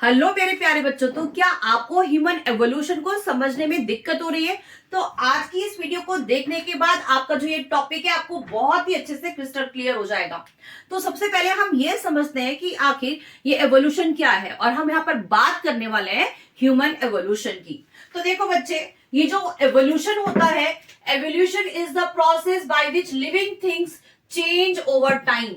Hello मेरे प्यारे बच्चों, तो क्या आपको ह्यूमन एवोल्यूशन को समझने में दिक्कत हो रही है? तो आज की इस वीडियो को देखने के बाद आपका जो ये टॉपिक है आपको बहुत ही अच्छे से क्रिस्टल क्लियर हो जाएगा। तो सबसे पहले हम ये समझते हैं कि आखिर ये एवोल्यूशन क्या है, और हम यहाँ पर बात करने वाले हैं ह्यूमन एवोल्यूशन की। तो देखो बच्चे, ये जो एवोल्यूशन होता है, evolution is the process by which living things change over time.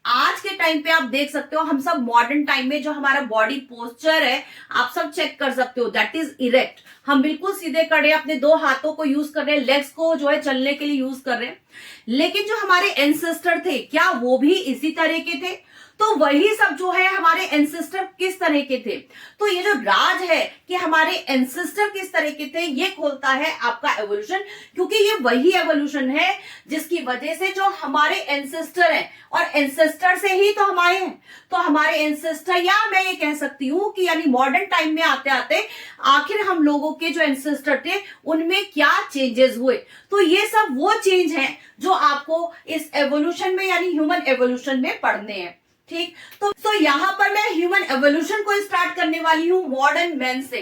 आज के टाइम पे आप देख सकते हो, हम सब मॉडर्न टाइम में जो हमारा बॉडी पोस्चर है आप सब चेक कर सकते हो, दैट इज इरेक्ट। हम बिल्कुल सीधे खड़े अपने दो हाथों को यूज कर रहे हैं, लेग्स को जो है चलने के लिए यूज कर रहे हैं। लेकिन जो हमारे एंसेस्टर थे, क्या वो भी इसी तरह के थे? तो वही सब जो है हमारे एंसेस्टर किस तरह के थे, तो ये जो राज है कि हमारे एंसेस्टर किस तरह के थे, ये खोलता है आपका एवोल्यूशन। क्योंकि ये वही एवोल्यूशन है जिसकी वजह से जो हमारे एंसेस्टर हैं, और एंसेस्टर से ही तो हमारे हैं, तो हमारे एंसेस्टर, या मैं ये कह सकती हूं कि यानी मॉडर्न टाइम में आते आते आखिर हम लोगों के जो एंसेस्टर थे उनमें क्या चेंजेस हुए। तो ये सब वो चेंज हैं जो आपको इस एवोल्यूशन में यानी ह्यूमन एवोल्यूशन में पढ़ने हैं। ठीक, तो यहाँ पर मैं ह्यूमन एवोल्यूशन को स्टार्ट करने वाली हूँ मॉडर्न मैन से।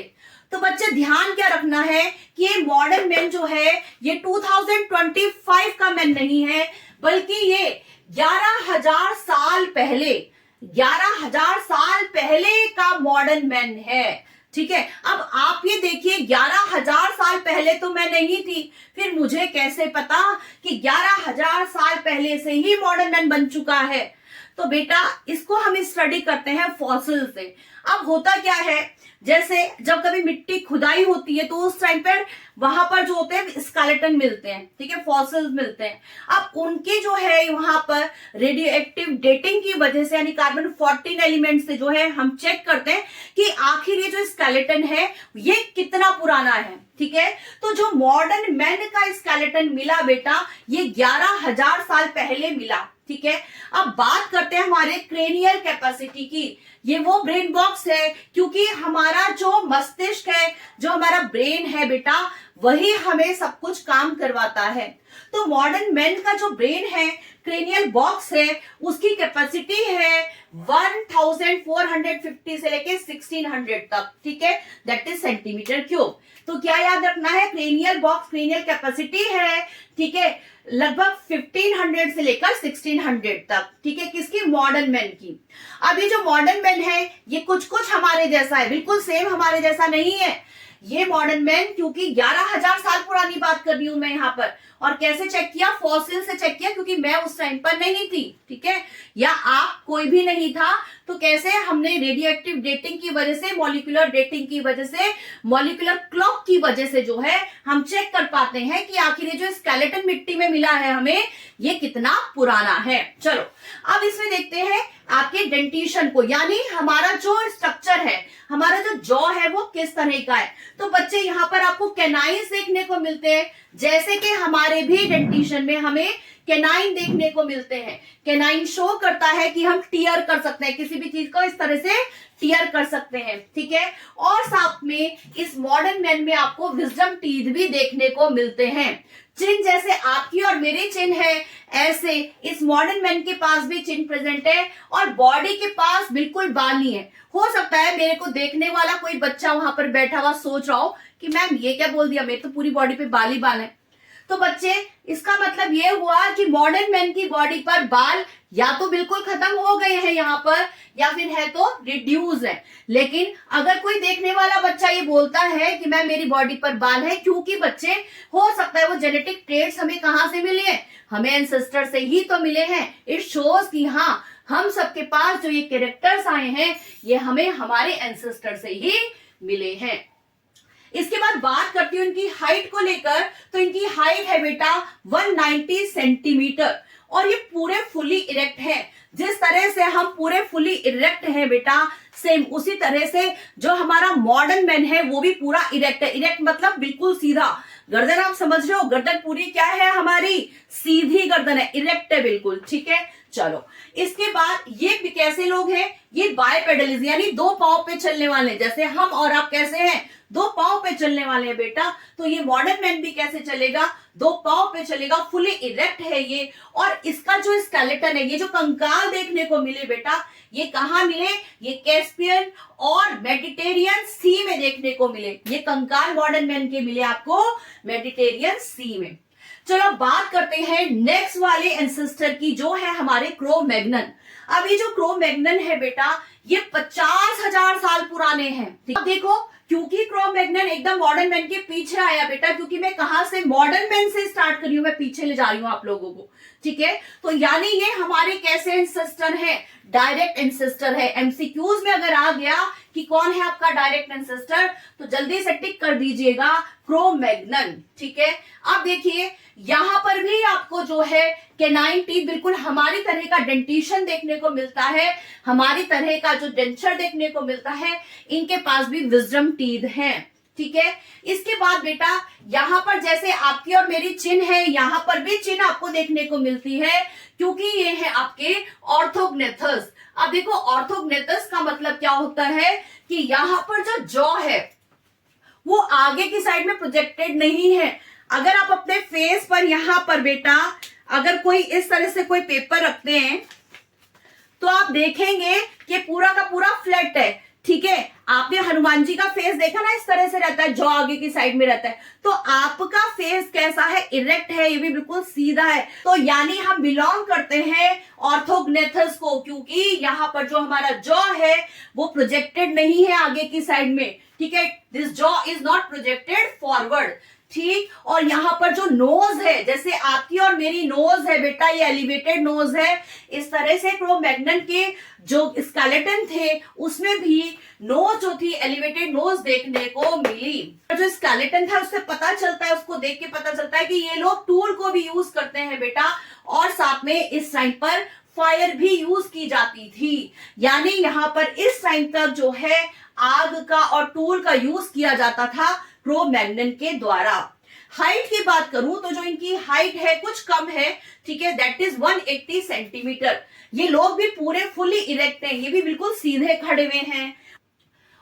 तो बच्चे ध्यान क्या रखना है कि ये मॉडर्न मैन जो है ये 2025 का मैन नहीं है, बल्कि ये 11,000 साल पहले, 11,000 साल पहले का मॉडर्न मैन है। ठीक है, अब आप ये देखिए, 11,000 साल पहले तो मैं नहीं थी, फिर मुझे कैसे पता कि 11,000 साल पहले से ही मॉडर्न मैन बन चुका है? तो बेटा इसको हम स्टडी करते हैं फॉसिल से। अब होता क्या है, जैसे जब कभी मिट्टी खुदाई होती है तो उस टाइम पर वहां पर जो होते हैं स्केलेटन मिलते हैं, ठीक है, फॉसिल्स मिलते हैं। अब उनके जो है वहां पर रेडियो एक्टिव डेटिंग की वजह से यानी कार्बन 14 एलिमेंट से जो है हम चेक करते हैं कि आखिर ये जो स्केलेटन है ये कितना पुराना है। ठीक है, तो जो मॉडर्न मैन का स्केलेटन मिला बेटा, ये 11,000 साल पहले मिला। ठीक है, अब बात करते हैं हमारे क्रेनियल कैपेसिटी की। ये वो ब्रेन बॉक्स है, क्योंकि हमारा जो मस्तिष्क है, जो हमारा ब्रेन है बेटा, वही हमें सब कुछ काम करवाता है। तो मॉडर्न मैन का जो ब्रेन है, क्रेनियल बॉक्स है, उसकी कैपेसिटी है 1450 से लेके 1600 तक। ठीक है, दैट इज सेंटीमीटर क्यूब। तो क्या याद रखना है, क्रेनियल बॉक्स, क्रेनियल कैपेसिटी है, ठीक है, लगभग 1500 से लेकर 1600 तक। ठीक है, किसकी? मॉडर्न मैन की। अब ये जो मॉडर्न मैन है ये कुछ कुछ हमारे जैसा है, बिल्कुल सेम हमारे जैसा नहीं है ये मॉडर्न मैन, क्योंकि 11,000 साल पुरानी बात कर रही हूं मैं यहाँ पर। और कैसे चेक किया? फॉसिल से चेक किया, क्योंकि मैं उस टाइम पर नहीं थी। ठीक है, या आप कोई भी नहीं था, तो कैसे हमने रेडियो एक्टिव डेटिंग की वजह से, मॉलिक्यूलर डेटिंग की वजह से, मॉलिक्यूलर क्लॉक की वजह से जो है हम चेक कर पाते हैं कि आखिर ये जो स्केलेटन मिट्टी में मिला है हमें, ये कितना पुराना है। चलो अब इसमें देखते हैं आपके डेंटिशन को, यानी हमारा जो स्ट्रक्चर है, हमारा जो जॉ है वो किस तरह का है। तो बच्चे यहाँ पर आपको कैनाइन्स देखने को मिलते हैं, जैसे कि हमारे भी डेंटिशन में हमें कैनाइन देखने को मिलते हैं। कैनाइन शो करता है कि हम टीयर कर सकते हैं, किसी भी चीज को इस तरह से टीयर कर सकते हैं। ठीक है, और साथ में इस मॉडर्न मैन में आपको विजडम टीथ भी देखने को मिलते हैं। चिन्ह जैसे आपकी और मेरी चिन्ह है, ऐसे इस मॉडर्न मैन के पास भी चिन्ह प्रेजेंट है, और बॉडी के पास बिल्कुल बाल नहीं है। हो सकता है मेरे को देखने वाला कोई बच्चा वहां पर बैठा हुआ सोच रहा हो कि मैम ये क्या बोल दिया, मेरे तो पूरी बॉडी पे बाल ही बाल है। तो बच्चे इसका मतलब ये हुआ कि मॉडर्न मैन की बॉडी पर बाल या तो बिल्कुल खत्म हो गए हैं यहाँ पर, या फिर है तो रिड्यूस है। लेकिन अगर कोई देखने वाला बच्चा ये बोलता है कि मैम मेरी बॉडी पर बाल है, क्योंकि बच्चे हो सकता है वो जेनेटिक ट्रेट्स हमें कहाँ से मिले हैं, हमें एंसेस्टर से ही तो मिले हैं। इट शोज कि हाँ, हम सबके पास जो ये कैरेक्टर्स आए हैं ये हमें हमारे एंसेस्टर से ही मिले हैं। इसके बाद बात करती हूँ इनकी हाइट को लेकर। तो इनकी हाइट है बेटा 190 सेंटीमीटर, और ये पूरे फुली इरेक्ट है। जिस तरह से हम पूरे फुली इरेक्ट हैं बेटा, सेम उसी तरह से जो हमारा मॉडर्न मैन है वो भी पूरा इरेक्ट है। इरेक्ट मतलब बिल्कुल सीधा। गर्दन आप समझ रहे हो, गर्दन पूरी क्या है हमारी, सीधी गर्दन है, इरेक्ट है बिल्कुल। ठीक है, चलो इसके बाद ये कैसे लोग हैं, ये बायपेडलिज्म यानी दो पांव पे चलने वाले, जैसे हम और आप कैसे हैं, दो पांव पे चलने वाले हैं बेटा, तो ये मॉडर्न मैन भी कैसे चलेगा, दो पांव पे चलेगा, फुली इरेक्ट है ये। और इसका जो स्केलेटन है, ये जो कंकाल देखने को मिले बेटा, ये कहां मिले, ये कैस्पियन और मेडिटेरियन सी में देखने को मिले। ये कंकाल मॉडर्न मैन के मिले आपको मेडिटेरियन सी में। चलो बात करते हैं नेक्स्ट वाले एंसेस्टर की, जो है हमारे क्रो-मैग्नन। अब ये जो क्रो-मैग्नन है बेटा, ये 50,000 साल पुराने हैं। अब देखो, क्योंकि क्रो-मैग्नन एकदम मॉडर्न मैन के पीछे आया बेटा, क्योंकि मैं कहां से, मॉडर्न मैन से स्टार्ट कर रही हूं, मैं पीछे ले जा रही हूं आप लोगों को, ठीक है। तो यानी ये हमारे कैसे एंसेस्टर है, डायरेक्ट एंसेस्टर है। एमसीक्यूज में अगर आ गया कि कौन है आपका डायरेक्ट एंसेस्टर, तो जल्दी से टिक कर दीजिएगा क्रो-मैग्नन, ठीक है। अब देखिए यहां पर भी आपको जो है कैनाइन टीथ, बिल्कुल हमारी तरह का डेंटिशन देखने को मिलता है, हमारी तरह का जो डेंचर देखने को मिलता है, इनके पास भी विजडम टीथ हैं, ठीक है। इसके बाद बेटा यहां पर जैसे आपकी और मेरी चिन है, यहां पर भी चिन आपको देखने को मिलती है, क्योंकि ये है आपके ऑर्थोग्नेथस। अब देखो ऑर्थोग्नेथस का मतलब क्या होता है कि यहां पर जो जॉ है वो आगे की साइड में प्रोजेक्टेड नहीं है। अगर आप अपने फेस पर यहां पर बेटा अगर कोई इस तरह से कोई पेपर रखते हैं, तो आप देखेंगे कि पूरा का पूरा फ्लैट है, ठीक है। आपने हनुमान जी का फेस देखा ना, इस तरह से रहता है, जो आगे की साइड में रहता है। तो आपका फेस कैसा है, इरेक्ट है, ये भी बिल्कुल सीधा है। तो यानी हम बिलोंग करते हैं ऑर्थोग्नेथस को, क्योंकि यहां पर जो हमारा जॉ है वो प्रोजेक्टेड नहीं है आगे की साइड में, ठीक है। This jaw is not projected forward, ठीक। और यहां पर जो नोज है, जैसे आपकी और मेरी नोज है बेटा, ये एलिवेटेड नोज है। इस तरह से क्रो-मैग्नन के जो स्केलेटन थे उसमें भी नोज जो थी, एलिवेटेड नोज देखने को मिली। जो स्केलेटन था उससे पता चलता है, उसको देख के पता चलता है कि ये लोग टूल को भी यूज करते हैं बेटा, और साथ में इस टाइम पर फायर भी यूज की जाती थी। यानी यहां पर इस टाइम तक जो है आग का और टूल का यूज किया जाता था क्रो-मैग्नन के द्वारा। हाइट की बात करूं तो जो इनकी हाइट है कुछ कम है, ठीक है, दैट इज 180 सेंटीमीटर। ये लोग भी पूरे फुली इरेक्ट हैं, ये भी बिल्कुल सीधे खड़े हुए हैं।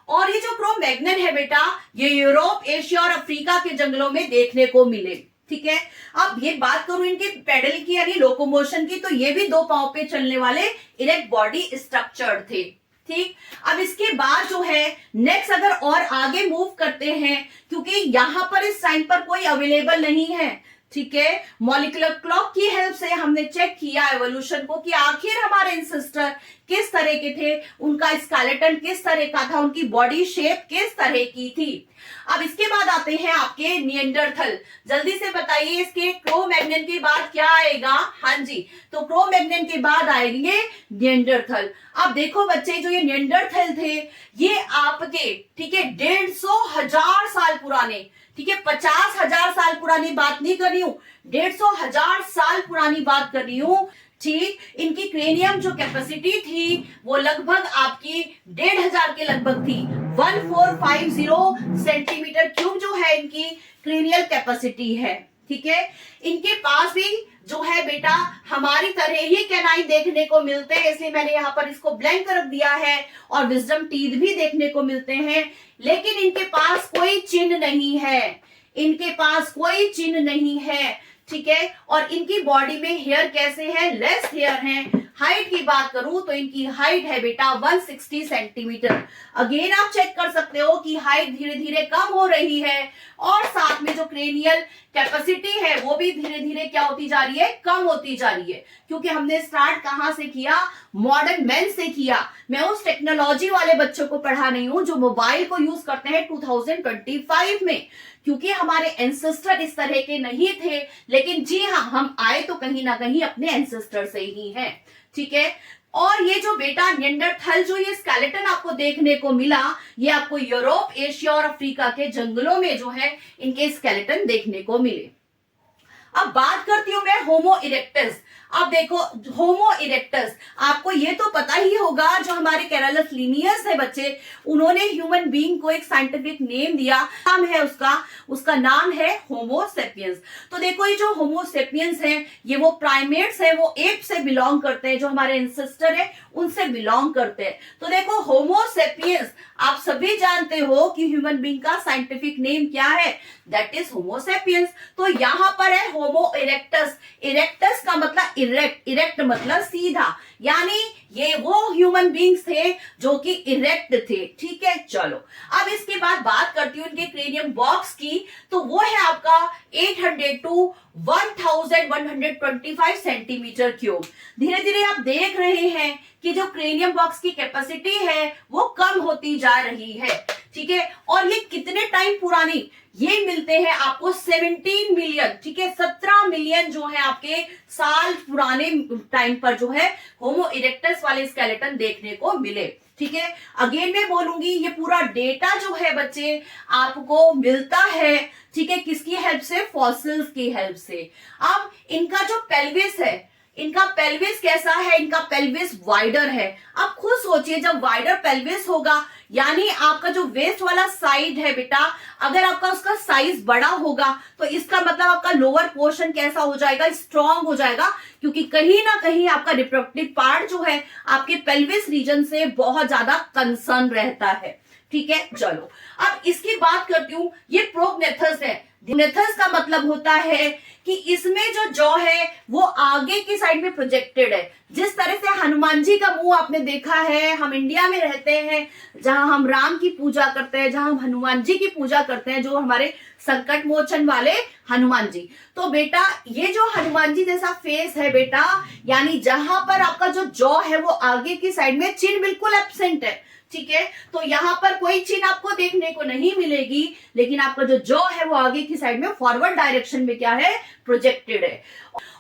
और ये जो क्रो-मैग्नन है बेटा, ये यूरोप, एशिया और अफ्रीका के जंगलों में देखने को मिले, ठीक है। अब ये बात करूं इनके पेडल की यानी लोकोमोशन की, तो ये भी दो पांव पे चलने वाले इरेक्ट बॉडी स्ट्रक्चर थे, ठीक। अब इसके बाद जो है नेक्स्ट अगर और आगे मूव करते हैं, क्योंकि यहां पर इस टाइम पर कोई अवेलेबल नहीं है, ठीक है। मॉलिक्यूलर क्लॉक की हेल्प से हमने चेक किया एवोल्यूशन को कि आखिर हमारे एंसेस्टर किस तरह के थे, उनका स्केलेटन किस तरह का था, उनकी बॉडी शेप किस तरह की थी। अब इसके बाद आते हैं आपके निएंडरथल। जल्दी से बताइए इसके क्रो-मैग्नन के बाद क्या आएगा। हाँ जी, तो क्रो-मैग्नन के बाद आएंगे निएंडरथल। अब देखो बच्चे, जो ये निएंडरथल थे ये आपके, ठीक है, 150,000 साल पुराने, ठीक है, 50,000 साल पुरानी बात नहीं कर रही हूं, 150,000 साल पुरानी बात कर रही हूं, ठीक। इनकी क्रेनियम जो कैपेसिटी थी वो लगभग आपकी 1,500 के लगभग थी। 1450 सेंटीमीटर क्यूब जो है इनकी क्रेनियल कैपेसिटी है, ठीक है। इनके पास भी जो है बेटा हमारी तरह ही कैनाइन देखने को मिलते हैं, इसलिए मैंने यहाँ पर इसको ब्लैंक रख दिया है, और विजडम टीथ भी देखने को मिलते हैं। लेकिन इनके पास कोई चिन्ह नहीं है, इनके पास कोई चिन्ह नहीं है, ठीक है। और इनकी बॉडी में हेयर कैसे है, लेस हेयर है। हाइट की बात करूं तो इनकी हाइट है बेटा 160 सेंटीमीटर। अगेन आप चेक कर सकते हो कि हाइट धीरे धीरे कम हो रही है, और साथ में जो क्रेनियल कैपेसिटी है वो भी धीरे धीरे क्या होती जा रही है, कम होती जा रही है। क्योंकि हमने स्टार्ट कहां से किया, मॉडर्न मैन से किया। मैं उस टेक्नोलॉजी वाले बच्चों को पढ़ा नहीं हूं जो मोबाइल को यूज करते हैं 2025 में, क्योंकि हमारे एंसेस्टर इस तरह के नहीं थे। लेकिन जी हाँ, हम आए तो कहीं ना कहीं अपने एंसेस्टर से ही हैं, ठीक है। और ये जो बेटा निएंडरथल जो ये स्केलेटन आपको देखने को मिला, ये आपको यूरोप, एशिया और अफ्रीका के जंगलों में जो है इनके स्केलेटन देखने को मिले। अब बात करती हूं मैं होमो इरेक्टस। अब देखो होमो इरेक्टस, आपको ये तो पता ही होगा, जो हमारे कैरोलस लिनियस है बच्चे, उन्होंने ह्यूमन बीइंग को एक साइंटिफिक नेम दिया, नाम है उसका नाम है होमो सेपियंस। तो देखो ये जो होमो सेपियंस है, ये वो प्राइमेट्स है, वो एप से बिलोंग करते हैं, जो हमारे एंसेस्टर है उनसे बिलोंग करते हैं। तो देखो होमो सेपियंस, आप सभी जानते हो कि ह्यूमन बीइंग का साइंटिफिक नेम क्या है, दैट इज होमो सेपियंस। तो यहां पर है होमो इरेक्टस, इरेक्टस का मतलब इरेक्ट, इरेक्ट मतलब सीधा, यानी ये वो ह्यूमन बींग्स थे जो कि इरेक्ट थे। ठीक है, चलो अब इसके बाद बात करती हूँ इनके क्रेनियम बॉक्स की। तो वो है आपका 800 to 1125 सेंटीमीटर क्यूब। धीरे धीरे आप देख रहे हैं कि जो क्रेनियम बॉक्स की कैपेसिटी है वो कम होती जा रही है। ठीक है, और ये कितने टाइम पुरानी, ये मिलते हैं आपको 17 मिलियन, ठीक है, 17 मिलियन जो है आपके साल पुराने टाइम पर जो है होमो इरेक्टस वाले स्केलेटन देखने को मिले। ठीक है, अगेन मैं बोलूंगी ये पूरा डेटा जो है बच्चे आपको मिलता है, ठीक है, किसकी हेल्प से, फॉसिल्स की हेल्प से। अब इनका जो पेल्विस है, इनका पेल्विस कैसा है, इनका पेल्विस वाइडर है। अब खुद सोचिए, जब वाइडर पेल्विस होगा यानी आपका जो वेस्ट वाला साइड है बेटा, अगर आपका उसका साइज बड़ा होगा तो इसका मतलब आपका लोअर पोर्शन कैसा हो जाएगा, स्ट्रांग हो जाएगा, क्योंकि कहीं ना कहीं आपका रिप्रोडक्टिव पार्ट जो है आपके पेल्विस रीजन से बहुत ज्यादा कंसर्न रहता है। ठीक है, चलो अब इसकी बात करती हूँ। ये प्रोग्नेथस है, नेथस का मतलब होता है कि इसमें जो जॉ है वो आगे की साइड में प्रोजेक्टेड है। जिस तरह से हनुमान जी का मुंह आपने देखा है, हम इंडिया में रहते हैं जहां हम राम की पूजा करते हैं, जहां हम हनुमान जी की पूजा करते हैं, जो हमारे संकट मोचन वाले हनुमान जी। तो बेटा ये जो हनुमान जी जैसा फेस है बेटा, यानी जहां पर आपका जो जॉ है वो आगे की साइड में, चिन बिल्कुल एब्सेंट है। ठीक है, तो यहाँ पर कोई चिन्ह आपको देखने को नहीं मिलेगी, लेकिन आपका जो जॉ है वो आगे की साइड में फॉरवर्ड डायरेक्शन में क्या है, प्रोजेक्टेड है।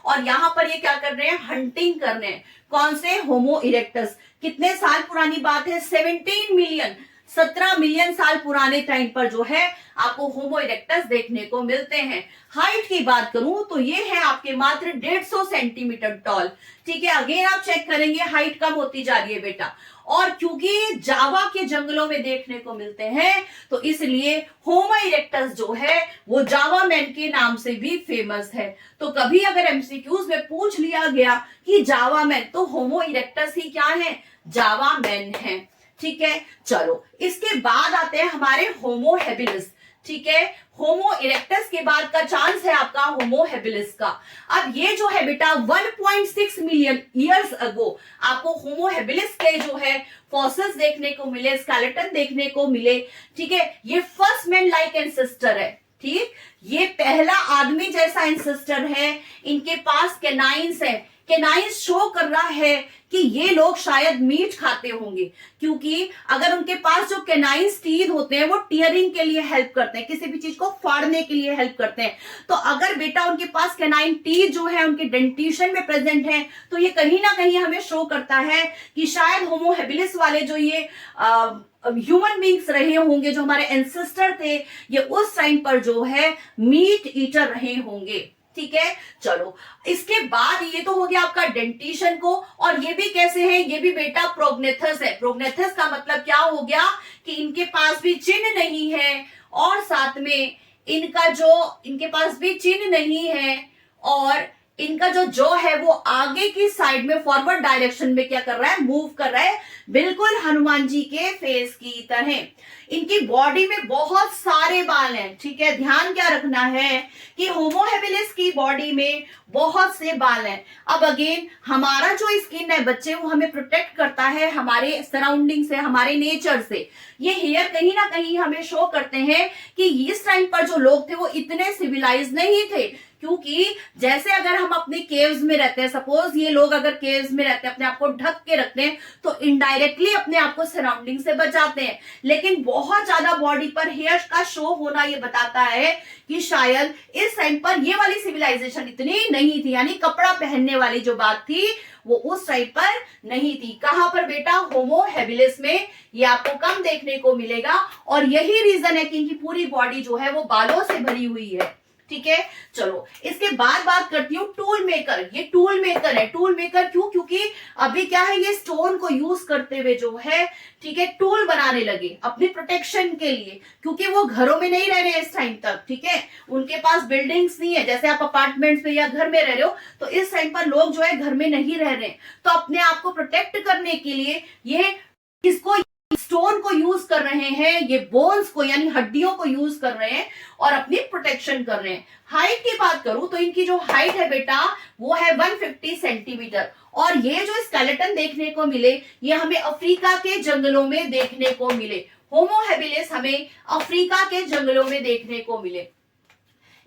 और यहाँ पर ये क्या कर रहे हैं, हंटिंग कर रहे हैं। कौन से, होमो इरेक्टस। कितने साल पुरानी बात है, 17 मिलियन, 17 मिलियन साल पुराने टाइम पर जो है आपको होमो इरेक्टस देखने को मिलते हैं। हाइट की बात करूं तो ये है आपके मात्र 150 सेंटीमीटर टॉल। ठीक है, अगेन आप चेक करेंगे हाइट कम होती जा रही है बेटा, और क्योंकि जावा के जंगलों में देखने को मिलते हैं तो इसलिए होमो इरेक्टस जो है वो जावा मैन के नाम से भी फेमस है। तो कभी अगर एमसीक्यूज में पूछ लिया गया कि जावा मैन, तो होमो इरेक्टस ही क्या है, जावा मैन है। ठीक है, चलो इसके बाद आते हैं हमारे होमो हेबिलिस। ठीक है, होमो इरेक्टस के बाद का चांस है आपका होमो हेबिलिस का। अब ये जो है बेटा 1.6 मिलियन ईयर्स अगो आपको होमो हेबिलिस के जो है फॉसिल्स देखने को मिले, स्केलेटन देखने को मिले। ठीक है, ये फर्स्ट मैन लाइक एंसेस्टर है। ठीक, ये पहला आदमी जैसा एंसेस्टर है। इनके पास कैनाइंस है, कैनाइंस शो कर रहा है कि ये लोग शायद मीट खाते होंगे, क्योंकि अगर उनके पास जो कैनाइंस टीथ होते हैं वो टीयरिंग के लिए हेल्प करते हैं, किसी भी चीज को फाड़ने के लिए हेल्प करते हैं। तो अगर बेटा उनके पास कैनाइन टीथ जो है उनके डेंटिशन में प्रेजेंट है, तो ये कहीं ना कहीं हमें शो करता है कि शायद होमो हेबिलिस वाले जो ये ह्यूमन बींग्स रहे होंगे, जो हमारे एंसेस्टर थे, ये उस टाइम पर जो है मीट ईटर रहे होंगे। ठीक है, चलो इसके बाद ये तो हो गया आपका डेंटिशन को, और ये भी कैसे है, ये भी बेटा प्रोग्नेथस है। प्रोग्नेथस का मतलब क्या हो गया कि इनके पास भी चिन्ह नहीं है, और साथ में इनके पास भी चिन्ह नहीं है, और इनका जो जॉ है वो आगे की साइड में फॉरवर्ड डायरेक्शन में क्या कर रहा है, मूव कर रहा है, बिल्कुल हनुमान जी के फेस की तरह। इनकी बॉडी में बहुत सारे बाल हैं। ठीक है, ध्यान क्या रखना है कि होमो हेबिलिस की बॉडी में बहुत से बाल हैं। अब अगेन हमारा जो स्किन है बच्चे, वो हमें प्रोटेक्ट करता है हमारे सराउंडिंग से, हमारे नेचर से। ये हेयर कहीं ना कहीं हमें शो करते हैं कि इस टाइम पर जो लोग थे वो इतने सिविलाइज नहीं थे, क्योंकि जैसे अगर हम अपने केव्स में रहते हैं, सपोज ये लोग अगर केव्स में रहते हैं, अपने आप को ढक के रखते हैं, तो इनडायरेक्टली अपने आप को सराउंडिंग से बचाते हैं। लेकिन बहुत ज्यादा बॉडी पर हेयर्स का शो होना ये बताता है कि शायद इस टाइम पर ये वाली सिविलाइजेशन इतनी नहीं थी, यानी कपड़ा पहनने वाली जो बात थी वो उस टाइप पर नहीं थी। कहां पर बेटा, होमो हेबिलिस में ये आपको कम देखने को मिलेगा, और यही रीजन है कि इनकी पूरी बॉडी जो है वो बालों से भरी हुई है। ठीक है। चलो इसके बाद बात करती हूँ टूल मेकर। ये टूल मेकर है। टूल मेकर क्यों? क्योंकि अभी क्या है, ये स्टोन को यूज करते हुए जो है, ठीक है, टूल बनाने लगे अपने प्रोटेक्शन के लिए, क्योंकि वो घरों में नहीं रह रहे इस टाइम तक, ठीक है, उनके पास बिल्डिंग्स नहीं है। जैसे आप अपार्टमेंट्स में या घर में रह रहे हो, तो इस टाइम पर लोग जो है घर में नहीं रह रहे, तो अपने आप को प्रोटेक्ट करने के लिए ये किसको, स्टोन को यूज कर रहे हैं, ये बोन्स को यानी हड्डियों को यूज कर रहे हैं और अपनी प्रोटेक्शन कर रहे हैं। हाइट की बात करूं तो इनकी जो हाइट है बेटा वो है 150 सेंटीमीटर। और ये जो स्केलेटन देखने को मिले, ये हमें अफ्रीका के जंगलों में देखने को मिले। होमो हैबिलिस हमें अफ्रीका के जंगलों में देखने को मिले।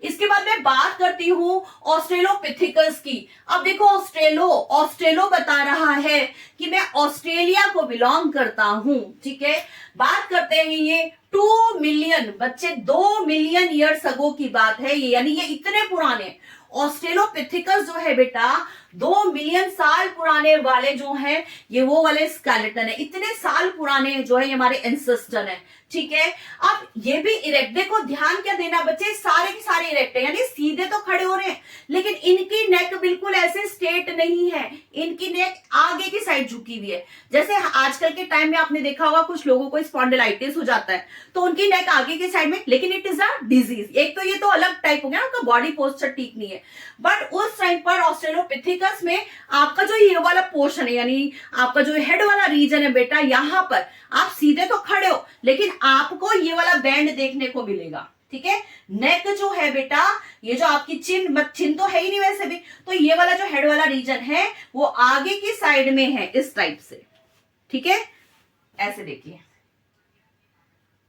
इसके बाद मैं बात करती हूं ऑस्ट्रेलोपिथिकस की। अब देखो ऑस्ट्रेलो बता रहा है कि मैं ऑस्ट्रेलिया को बिलोंग करता हूं, ठीक है। बात करते हैं ये 2 मिलियन बच्चे, 2 मिलियन ईयर्स अगो की बात है ये, यानी ये इतने पुराने ऑस्ट्रेलोपिथिकस जो है बेटा 2 मिलियन साल पुराने वाले जो हैं, ये वो वाले स्केलेटन है। इतने साल पुराने जो है ये हमारे एंसेस्टर है, ठीक है। अब ये भी इरेक्ट, देखो ध्यान क्या देना बच्चे, सारे के सारे इरेक्ट है, यानी सीधे तो खड़े हो रहे हैं, लेकिन इनकी नेक बिल्कुल ऐसे स्ट्रेट नहीं है, इनकी नेक आगे की साइड झुकी हुई है। जैसे आजकल के टाइम में आपने देखा होगा कुछ लोगों को स्पॉन्डिलाइटिस हो जाता है, तो उनकी नेक आगे की साइड में, लेकिन इट इज अ डिजीज। एक तो ये तो अलग टाइप हो गया, उनका बॉडी पोस्चर ठीक नहीं है। बट उस टाइम पर ऑस्ट्रेलोपिथिकस में आपका जो ये वाला पोर्शन है, यानी आपका जो हेड वाला रीजन है बेटा, यहां पर आप सीधे तो खड़े हो, लेकिन आपको ये वाला बैंड देखने को मिलेगा, ठीक है। नेक जो है बेटा, ये जो आपकी चिन तो है ही नहीं वैसे भी, तो ये वाला जो हेड वाला रीजन है वो आगे की साइड में है इस टाइप से, ठीक है। ऐसे देखिए,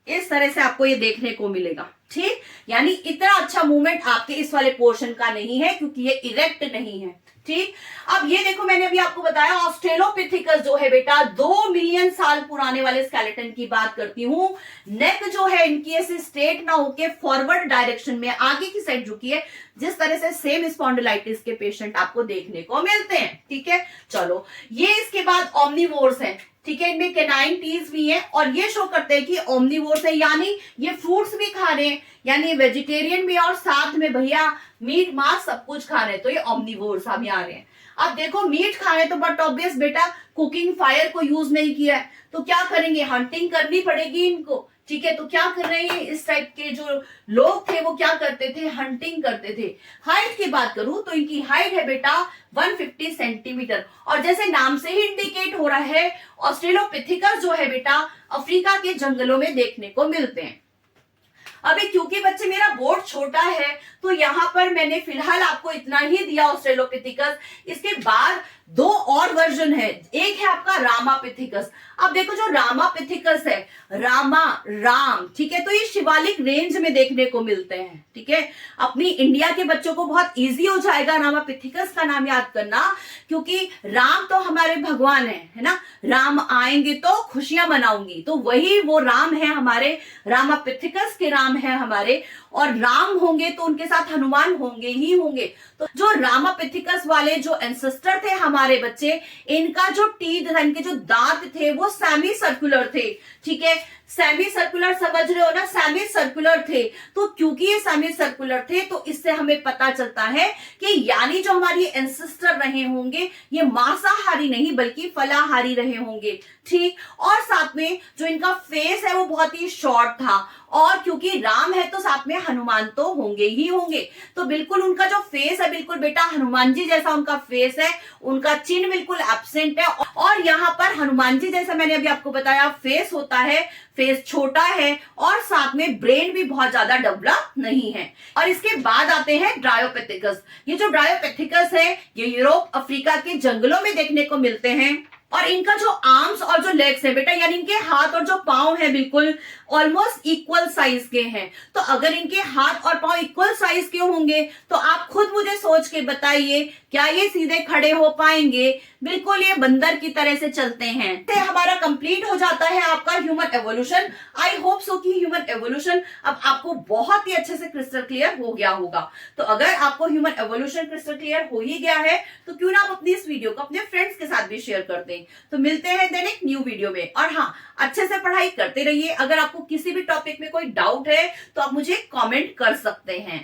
इस तरह से आपको ये देखने को मिलेगा, ठीक। यानी इतना अच्छा मूवमेंट आपके इस वाले पोर्शन का नहीं है, क्योंकि ये इरेक्ट नहीं है, ठीक। अब ये देखो, मैंने अभी आपको बताया ऑस्ट्रेलोपिथिकस जो है बेटा 2 मिलियन साल पुराने वाले स्केलेटन की बात करती हूं। नेक जो है इनकी ऐसे स्ट्रेट ना होके फॉरवर्ड डायरेक्शन में आगे की साइड झुकी है, जिस तरह से सेम स्पॉन्डिलाइटिस के पेशेंट आपको देखने को मिलते हैं, ठीक है। चलो ये इसके बाद ओमनिवोर्स है, ठीक है, इनमें कैनाइन टीथ भी है, और ये शो करते हैं कि ओमनिवोर्स है, यानी ये फ्रूट्स भी खा रहे हैं, यानी वेजिटेरियन भी, और साथ में भैया मीट मांस सब कुछ खा रहे हैं, तो ये ओमनिवोर्स अभी आ रहे हैं। अब देखो मीट खा रहे हैं तो बट ऑब्वियस बेटा कुकिंग फायर को यूज नहीं किया है, तो क्या करेंगे, हंटिंग करनी पड़ेगी इनको, ठीक है। तो क्या कर रहे हैं इस टाइप के जो लोग थे, वो क्या करते थे, हंटिंग करते थे। हाइट की बात करूं तो इनकी हाइट है बेटा 150 सेंटीमीटर, और जैसे नाम से ही इंडिकेट हो रहा है ऑस्ट्रेलोपिथिकस जो है बेटा अफ्रीका के जंगलों में देखने को मिलते हैं। अभी क्योंकि बच्चे मेरा बोर्ड छोटा है, तो यहां पर मैंने फिलहाल आपको इतना ही दिया ऑस्ट्रेलोपिथिकस। इसके बाद 2 और वर्जन है, एक है आपका रामापिथिकस। अब देखो जो रामापिथिकस है, राम, ठीक है, तो ये शिवालिक रेंज में देखने को मिलते हैं, ठीक है। अपनी इंडिया के बच्चों को बहुत इजी हो जाएगा रामापिथिकस का नाम याद करना, क्योंकि राम तो हमारे भगवान है ना, राम आएंगे तो खुशियां मनाऊंगी, तो वही वो राम है हमारे, रामापिथिकस के राम है हमारे, और राम होंगे तो उनके साथ हनुमान होंगे ही होंगे। तो जो रामापिथिकस वाले जो एंसेस्टर थे हमारे बच्चे, इनका जो टीथ था, इनके जो दांत थे वो सेमी सर्कुलर थे, ठीक है। सेमी सर्कुलर समझ रहे हो ना, सेमी सर्कुलर थे। तो क्योंकि ये सेमी सर्कुलर थे, तो इससे हमें पता चलता है कि यानी जो हमारे एंसेस्टर रहे होंगे ये मांसाहारी नहीं बल्कि फलाहारी रहे होंगे, ठीक। और साथ में जो इनका फेस है वो बहुत ही शॉर्ट था, और क्योंकि राम है तो साथ में हनुमान तो होंगे ही होंगे, तो बिल्कुल उनका जो फेस है बिल्कुल बेटा हनुमान जी जैसा उनका फेस है, उनका चिन्ह बिल्कुल एब्सेंट है, और यहाँ पर हनुमान जी जैसा मैंने अभी आपको बताया फेस होता है, फेस छोटा है, और साथ में ब्रेन भी बहुत ज्यादा डेवलप नहीं है। और इसके बाद आते हैं ड्रायोपेथिकस। ये जो ड्रायोपेथिकस है ये यूरोप अफ्रीका के जंगलों में देखने को मिलते हैं, और इनका जो आर्म्स और जो लेग्स है बेटा, यानी इनके हाथ और जो पांव है बिल्कुल ऑलमोस्ट इक्वल साइज के हैं। तो अगर इनके हाथ और पांव इक्वल साइज के होंगे तो आप खुद मुझे सोच के बताइए, क्या ये सीधे खड़े हो पाएंगे? बिल्कुल ये बंदर की तरह से चलते हैं। तो हमारा कंप्लीट हो जाता है आपका human evolution. I hope so कि ह्यूमन एवोल्यूशन अब आपको बहुत ही अच्छे से क्रिस्टल क्लियर हो गया होगा। तो अगर आपको ह्यूमन एवोल्यूशन क्रिस्टल क्लियर हो ही गया है तो क्यों ना आप अपनी इस वीडियो को अपने फ्रेंड्स के साथ भी शेयर कर दें। तो मिलते हैं देन एक न्यू वीडियो में, और हाँ, अच्छे से पढ़ाई करते रहिए। अगर आपको किसी भी टॉपिक में कोई डाउट है तो आप मुझे कमेंट कर सकते हैं।